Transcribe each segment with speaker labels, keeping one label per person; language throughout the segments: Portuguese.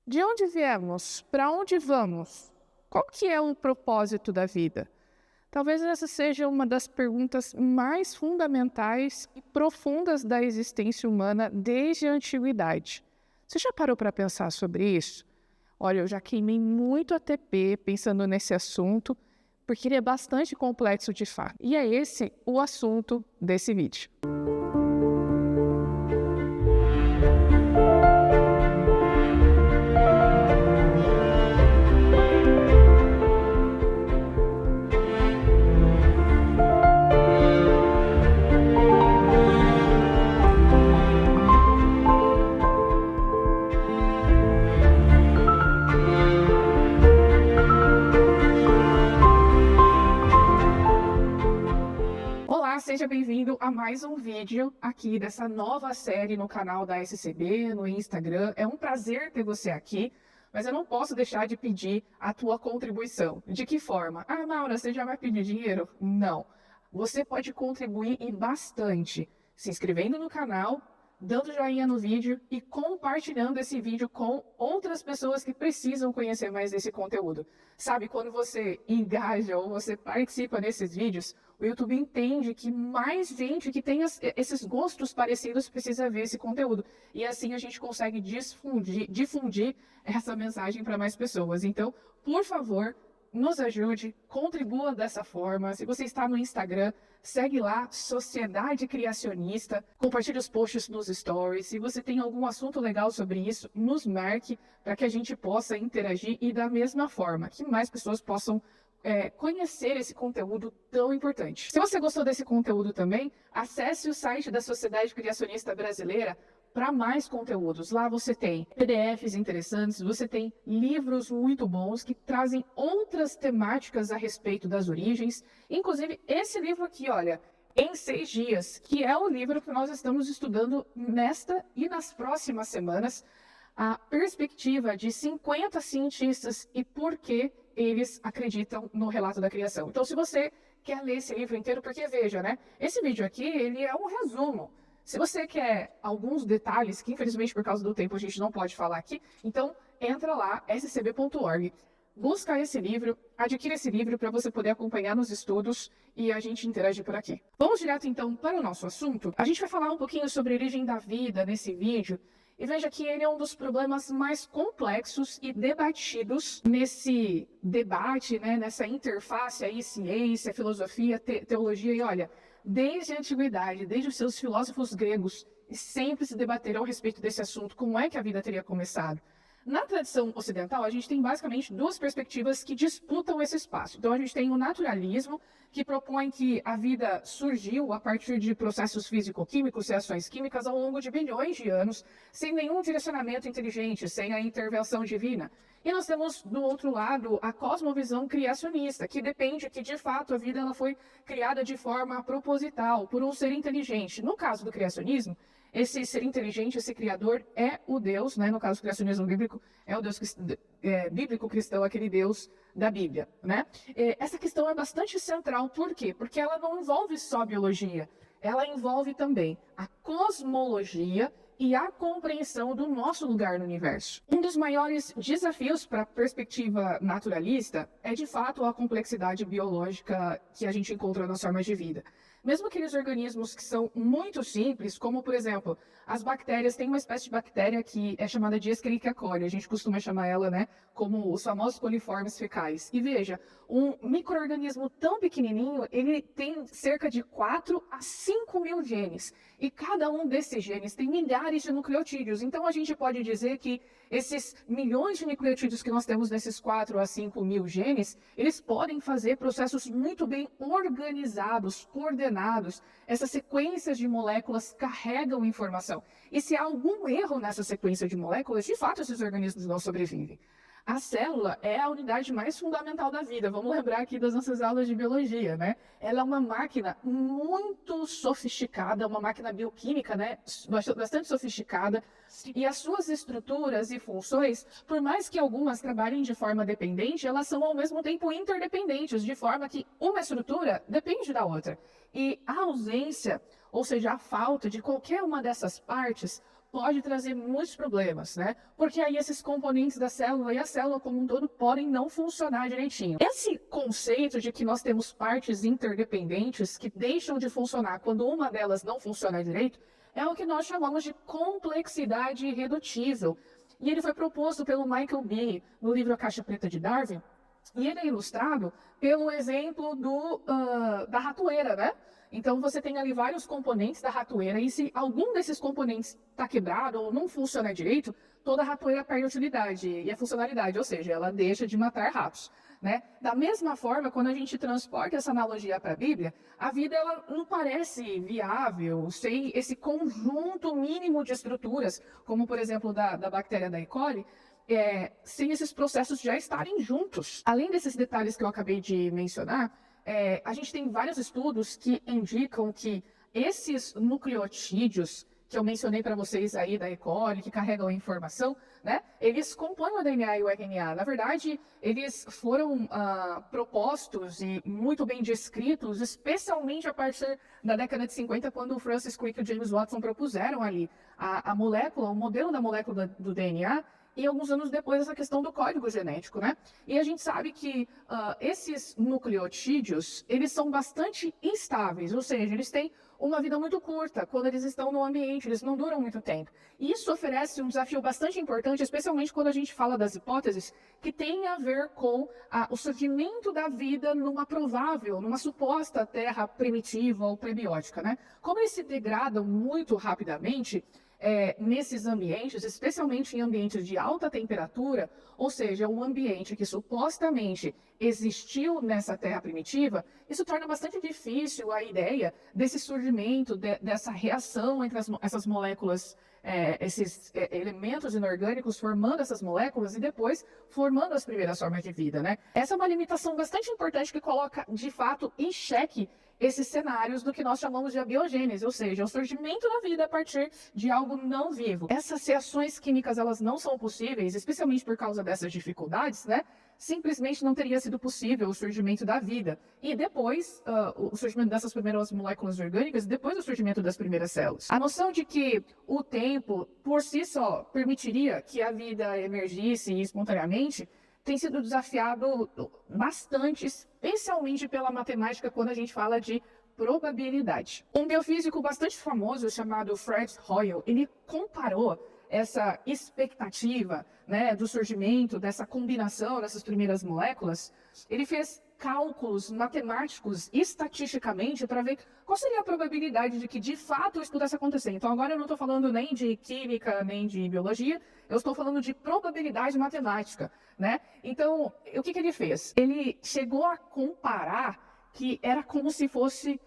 Speaker 1: De onde viemos? Para onde vamos? Qual que é o propósito da vida? Talvez essa seja uma das perguntas mais fundamentais e profundas da existência humana desde a antiguidade. Você já parou para pensar sobre isso? Olha, eu já queimei muito ATP pensando nesse assunto, porque ele é bastante complexo de fato. E é esse o assunto desse vídeo. Olá, seja bem-vindo a mais um vídeo aqui dessa nova série no canal da SCB, no Instagram. É um prazer ter você aqui, mas eu não posso deixar de pedir a tua contribuição. De que forma? Ah, Maura, você já vai pedir dinheiro? Não. Você pode contribuir e bastante se inscrevendo no canal, dando joinha no vídeo e compartilhando esse vídeo com outras pessoas que precisam conhecer mais desse conteúdo. Sabe, quando você engaja ou você participa desses vídeos, o YouTube entende que mais gente que tem esses gostos parecidos precisa ver esse conteúdo. E assim a gente consegue difundir essa mensagem para mais pessoas. Então, por favor, nos ajude, contribua dessa forma. Se você está no Instagram, segue lá, Sociedade Criacionista, compartilhe os posts nos stories. Se você tem algum assunto legal sobre isso, nos marque para que a gente possa interagir e da mesma forma, que mais pessoas possam conhecer esse conteúdo tão importante. Se você gostou desse conteúdo também, acesse o site da Sociedade Criacionista Brasileira para mais conteúdos. Lá você tem PDFs interessantes, você tem livros muito bons que trazem outras temáticas a respeito das origens. Inclusive, esse livro aqui, olha, Em 6 Dias, que é o livro que nós estamos estudando nesta e nas próximas semanas, a perspectiva de 50 cientistas e por que eles acreditam no relato da criação. Então, se você quer ler esse livro inteiro, porque veja, né? Esse vídeo aqui, ele é um resumo. Se você quer alguns detalhes, que infelizmente por causa do tempo a gente não pode falar aqui, então entra lá, scb.org, busca esse livro, adquira esse livro para você poder acompanhar nos estudos e a gente interage por aqui. Vamos direto então para o nosso assunto. A gente vai falar um pouquinho sobre a origem da vida nesse vídeo. E veja que ele é um dos problemas mais complexos e debatidos nesse debate, né, nessa interface aí, ciência, filosofia, teologia. E olha, desde a antiguidade, desde os seus filósofos gregos, sempre se debateram a respeito desse assunto, como é que a vida teria começado. Na tradição ocidental, a gente tem basicamente duas perspectivas que disputam esse espaço. Então, a gente tem o naturalismo, que propõe que a vida surgiu a partir de processos físico-químicos, reações químicas, ao longo de bilhões de anos, sem nenhum direcionamento inteligente, sem a intervenção divina. E nós temos, do outro lado, a cosmovisão criacionista, que depende que, de fato, a vida ela foi criada de forma proposital, por um ser inteligente. No caso do criacionismo, esse ser inteligente, esse criador, é o Deus, né? No caso do criacionismo bíblico, é o Deus bíblico cristão, aquele Deus da Bíblia, né? Essa questão é bastante central, por quê? Porque ela não envolve só biologia, ela envolve também a cosmologia e a compreensão do nosso lugar no universo. Um dos maiores desafios para a perspectiva naturalista é, de fato, a complexidade biológica que a gente encontra nas formas de vida. Mesmo aqueles organismos que são muito simples, como, por exemplo, as bactérias, tem uma espécie de bactéria que é chamada de Escherichia coli, a gente costuma chamar ela, né, como os famosos coliformes fecais. E veja, um micro-organismo tão pequenininho, ele tem cerca de 4 a 5 mil genes. E cada um desses genes tem milhares de nucleotídeos. Então, a gente pode dizer que esses milhões de nucleotídeos que nós temos nesses 4 a 5 mil genes, eles podem fazer processos muito bem organizados, coordenados. Essas sequências de moléculas carregam informação. E se há algum erro nessa sequência de moléculas, de fato, esses organismos não sobrevivem. A célula é a unidade mais fundamental da vida. Vamos lembrar aqui das nossas aulas de biologia, né? Ela é uma máquina muito sofisticada, uma máquina bioquímica, né? Bastante sofisticada. E as suas estruturas e funções, por mais que algumas trabalhem de forma dependente, elas são ao mesmo tempo interdependentes, de forma que uma estrutura depende da outra. E a ausência, ou seja, a falta de qualquer uma dessas partes, pode trazer muitos problemas, né? Porque aí esses componentes da célula e a célula como um todo podem não funcionar direitinho. Esse conceito de que nós temos partes interdependentes que deixam de funcionar quando uma delas não funciona direito é o que nós chamamos de complexidade irredutível. E ele foi proposto pelo Michael Behe no livro A Caixa Preta de Darwin, e ele é ilustrado pelo exemplo da ratoeira, né? Então, você tem ali vários componentes da ratoeira, e se algum desses componentes está quebrado ou não funciona direito, toda a ratoeira perde a utilidade e a funcionalidade, ou seja, ela deixa de matar ratos, né? Da mesma forma, quando a gente transporta essa analogia para a Bíblia, a vida ela não parece viável sem esse conjunto mínimo de estruturas, como, por exemplo, da bactéria da E. coli, sem esses processos já estarem juntos. Além desses detalhes que eu acabei de mencionar, a gente tem vários estudos que indicam que esses nucleotídeos que eu mencionei para vocês aí da E. coli, que carregam a informação, né, eles compõem o DNA e o RNA. Na verdade, eles foram propostos e muito bem descritos, especialmente a partir da década de 50, quando o Francis Crick e o James Watson propuseram ali a molécula, o modelo da molécula do DNA, e alguns anos depois essa questão do código genético, né? E a gente sabe que esses nucleotídeos, eles são bastante instáveis, ou seja, eles têm uma vida muito curta quando eles estão no ambiente, eles não duram muito tempo. E isso oferece um desafio bastante importante, especialmente quando a gente fala das hipóteses que têm a ver com o surgimento da vida numa provável, numa suposta terra primitiva ou prebiótica, né? Como eles se degradam muito rapidamente, nesses ambientes, especialmente em ambientes de alta temperatura, ou seja, um ambiente que supostamente existiu nessa terra primitiva, isso torna bastante difícil a ideia desse surgimento, dessa reação entre essas moléculas, esses elementos inorgânicos formando essas moléculas e depois formando as primeiras formas de vida, né? Essa é uma limitação bastante importante que coloca, de fato, em xeque esses cenários do que nós chamamos de abiogênese, ou seja, o surgimento da vida a partir de algo não vivo. Essas reações químicas, elas não são possíveis, especialmente por causa dessas dificuldades, né? Simplesmente não teria sido possível o surgimento da vida. E depois, o surgimento dessas primeiras moléculas orgânicas, depois do surgimento das primeiras células. A noção de que o tempo, por si só, permitiria que a vida emergisse espontaneamente, tem sido desafiado bastante, especialmente pela matemática, quando a gente fala de probabilidade. Um biofísico bastante famoso chamado Fred Hoyle, ele comparou essa expectativa, né, do surgimento dessa combinação dessas primeiras moléculas. Ele fez cálculos matemáticos estatisticamente para ver qual seria a probabilidade de que de fato isso pudesse acontecer. Então agora eu não estou falando nem de química, nem de biologia, eu estou falando de probabilidade matemática, né? Então, o que ele fez? Ele chegou a comparar que era como se fosse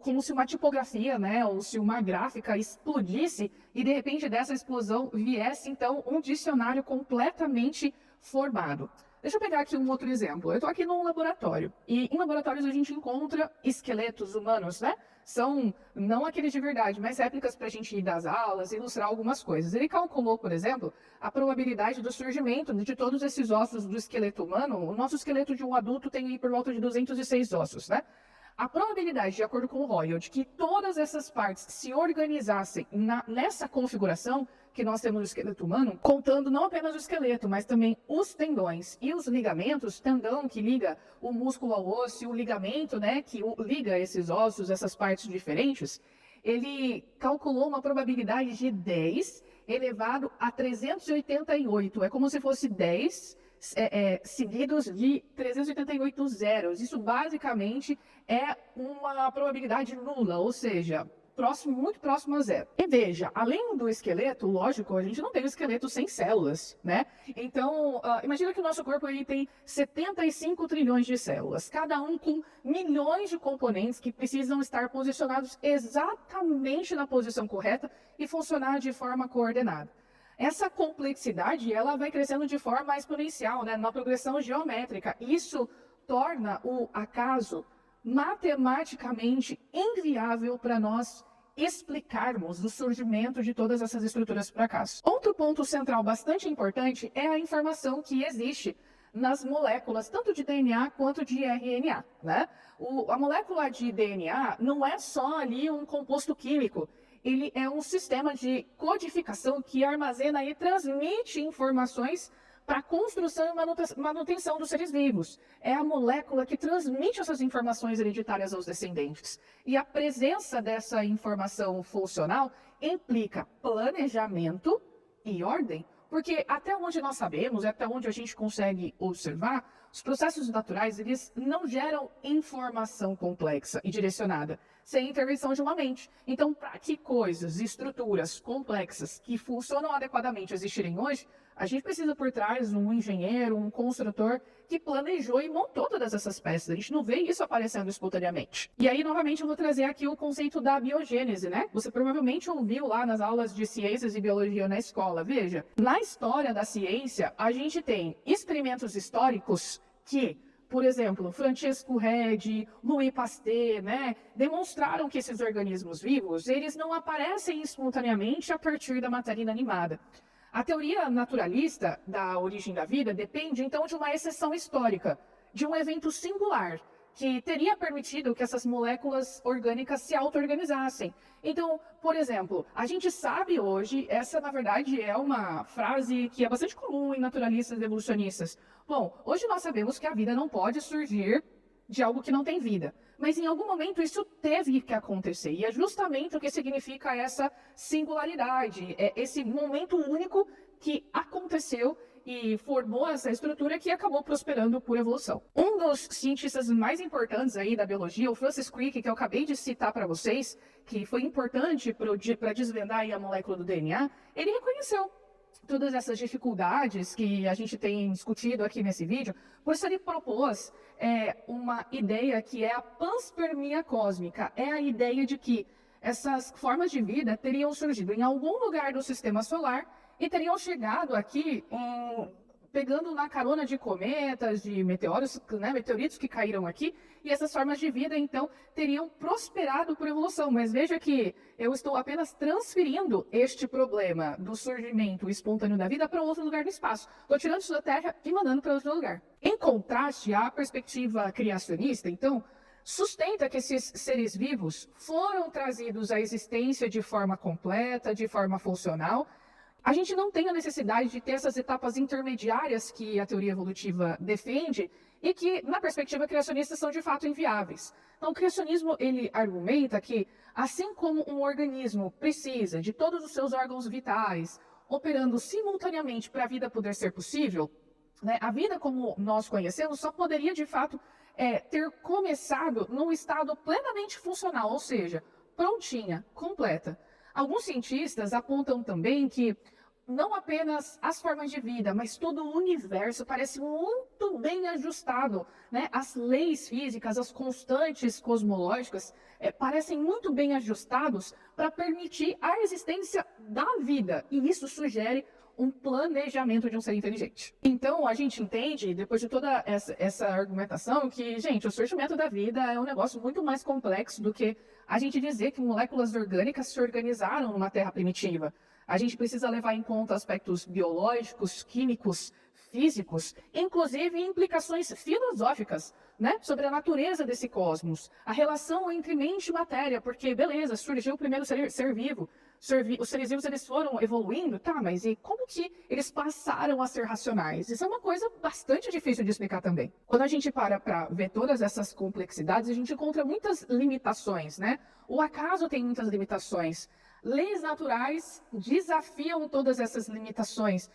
Speaker 1: como se uma tipografia, né, ou se uma gráfica explodisse e de repente dessa explosão viesse então um dicionário completamente formado. Deixa eu pegar aqui um outro exemplo. Eu estou aqui num laboratório, e em laboratórios a gente encontra esqueletos humanos, né? São não aqueles de verdade, mas réplicas para a gente ir das aulas e ilustrar algumas coisas. Ele calculou, por exemplo, a probabilidade do surgimento de todos esses ossos do esqueleto humano. O nosso esqueleto de um adulto tem aí por volta de 206 ossos, né? A probabilidade, de acordo com o Hoyle, de que todas essas partes se organizassem nessa configuração que nós temos no esqueleto humano, contando não apenas o esqueleto, mas também os tendões e os ligamentos, tendão que liga o músculo ao osso e o ligamento, né, que liga esses ossos, essas partes diferentes, ele calculou uma probabilidade de 10 elevado a 388. É como se fosse 10 seguidos de 388 zeros. Isso basicamente é uma probabilidade nula, ou seja, muito próximo a zero. E veja, além do esqueleto, lógico, a gente não tem um esqueleto sem células, né? Então, imagina que o nosso corpo aí tem 75 trilhões de células, cada um com milhões de componentes que precisam estar posicionados exatamente na posição correta e funcionar de forma coordenada. Essa complexidade, ela vai crescendo de forma exponencial, né, numa progressão geométrica. Isso torna o acaso matematicamente inviável para nós explicarmos o surgimento de todas essas estruturas por acaso. Outro ponto central bastante importante é a informação que existe nas moléculas, tanto de DNA quanto de RNA, né? A molécula de DNA não é só ali um composto químico. ele é um sistema de codificação que armazena e transmite informações para a construção e manutenção dos seres vivos. É a molécula que transmite essas informações hereditárias aos descendentes. E a presença dessa informação funcional implica planejamento e ordem, porque até onde nós sabemos, até onde a gente consegue observar, os processos naturais, eles não geram informação complexa e direcionada, sem intervenção de uma mente. Então, para que coisas, estruturas complexas que funcionam adequadamente existirem hoje, a gente precisa por trás um engenheiro, um construtor que planejou e montou todas essas peças. A gente não vê isso aparecendo espontaneamente. E aí, novamente, eu vou trazer aqui o conceito da biogênese, né? Você provavelmente ouviu lá nas aulas de ciências e biologia na escola. Veja, na história da ciência, a gente tem experimentos históricos que, por exemplo, Francisco Redi, Louis Pasteur, né, demonstraram que esses organismos vivos, eles não aparecem espontaneamente a partir da matéria inanimada. A teoria naturalista da origem da vida depende, então, de uma exceção histórica, de um evento singular, que teria permitido que essas moléculas orgânicas se auto-organizassem. Então, por exemplo, a gente sabe hoje, essa na verdade é uma frase que é bastante comum em naturalistas e evolucionistas. Bom, hoje nós sabemos que a vida não pode surgir de algo que não tem vida. Mas em algum momento isso teve que acontecer. E é justamente o que significa essa singularidade, é esse momento único que aconteceu e formou essa estrutura que acabou prosperando por evolução. Um dos cientistas mais importantes aí da biologia, o Francis Crick, que eu acabei de citar para vocês, que foi importante para desvendar aí a molécula do DNA, ele reconheceu todas essas dificuldades que a gente tem discutido aqui nesse vídeo, por isso ele propôs uma ideia que é a panspermia cósmica. É a ideia de que essas formas de vida teriam surgido em algum lugar do sistema solar e teriam chegado aqui pegando na carona de cometas, de meteoros, né, meteoritos que caíram aqui, e essas formas de vida, então, teriam prosperado por evolução. Mas veja que eu estou apenas transferindo este problema do surgimento espontâneo da vida para outro lugar do espaço. Estou tirando isso da Terra e mandando para outro lugar. Em contraste, a perspectiva criacionista, então, sustenta que esses seres vivos foram trazidos à existência de forma completa, de forma funcional. A gente não tem a necessidade de ter essas etapas intermediárias que a teoria evolutiva defende e que, na perspectiva criacionista, são de fato inviáveis. Então, o criacionismo, ele argumenta que, assim como um organismo precisa de todos os seus órgãos vitais operando simultaneamente para a vida poder ser possível, né, a vida como nós conhecemos só poderia, de fato, ter começado num estado plenamente funcional, ou seja, prontinha, completa. Alguns cientistas apontam também que não apenas as formas de vida, mas todo o universo parece muito bem ajustado, né? As leis físicas, as constantes cosmológicas parecem muito bem ajustados para permitir a existência da vida. E isso sugere um planejamento de um ser inteligente. Então, a gente entende, depois de toda essa argumentação, que, gente, o surgimento da vida é um negócio muito mais complexo do que a gente dizer que moléculas orgânicas se organizaram numa Terra primitiva. A gente precisa levar em conta aspectos biológicos, químicos, físicos, inclusive implicações filosóficas, né, sobre a natureza desse cosmos, a relação entre mente e matéria, porque, beleza, surgiu o primeiro ser vivo, os seres vivos eles foram evoluindo, tá, mas e como que eles passaram a ser racionais? Isso é uma coisa bastante difícil de explicar também. Quando a gente para ver todas essas complexidades, a gente encontra muitas limitações, né? O acaso tem muitas limitações. Leis naturais desafiam todas essas limitações,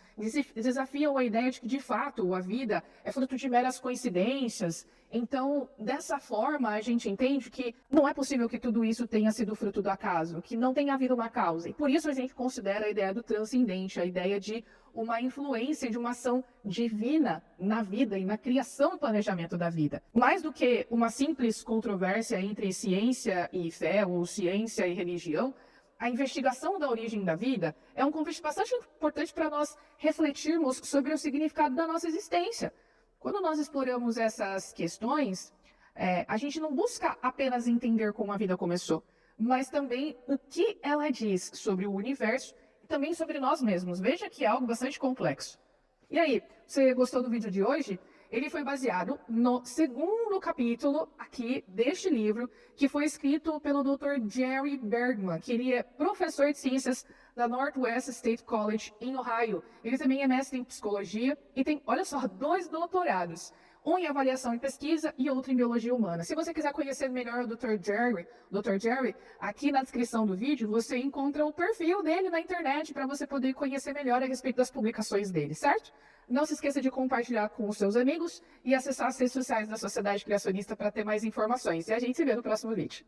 Speaker 1: desafiam a ideia de que, de fato, a vida é fruto de meras coincidências. Então, dessa forma, a gente entende que não é possível que tudo isso tenha sido fruto do acaso, que não tenha havido uma causa. E por isso a gente considera a ideia do transcendente, a ideia de uma influência de uma ação divina na vida e na criação e planejamento da vida. Mais do que uma simples controvérsia entre ciência e fé, ou ciência e religião, a investigação da origem da vida é um convite bastante importante para nós refletirmos sobre o significado da nossa existência. Quando nós exploramos essas questões, a gente não busca apenas entender como a vida começou, mas também o que ela diz sobre o universo e também sobre nós mesmos. Veja que é algo bastante complexo. E aí, você gostou do vídeo de hoje? ele foi baseado no segundo capítulo aqui deste livro, que foi escrito pelo Dr. Jerry Bergman, que ele é professor de ciências da Northwest State College, em Ohio. Ele também é mestre em psicologia e tem, olha só, 2 doutorados. Um em avaliação e pesquisa e outro em biologia humana. Se você quiser conhecer melhor o Dr. Jerry, aqui na descrição do vídeo você encontra o perfil dele na internet para você poder conhecer melhor a respeito das publicações dele, certo? Não se esqueça de compartilhar com os seus amigos e acessar as redes sociais da Sociedade Criacionista para ter mais informações. E a gente se vê no próximo vídeo.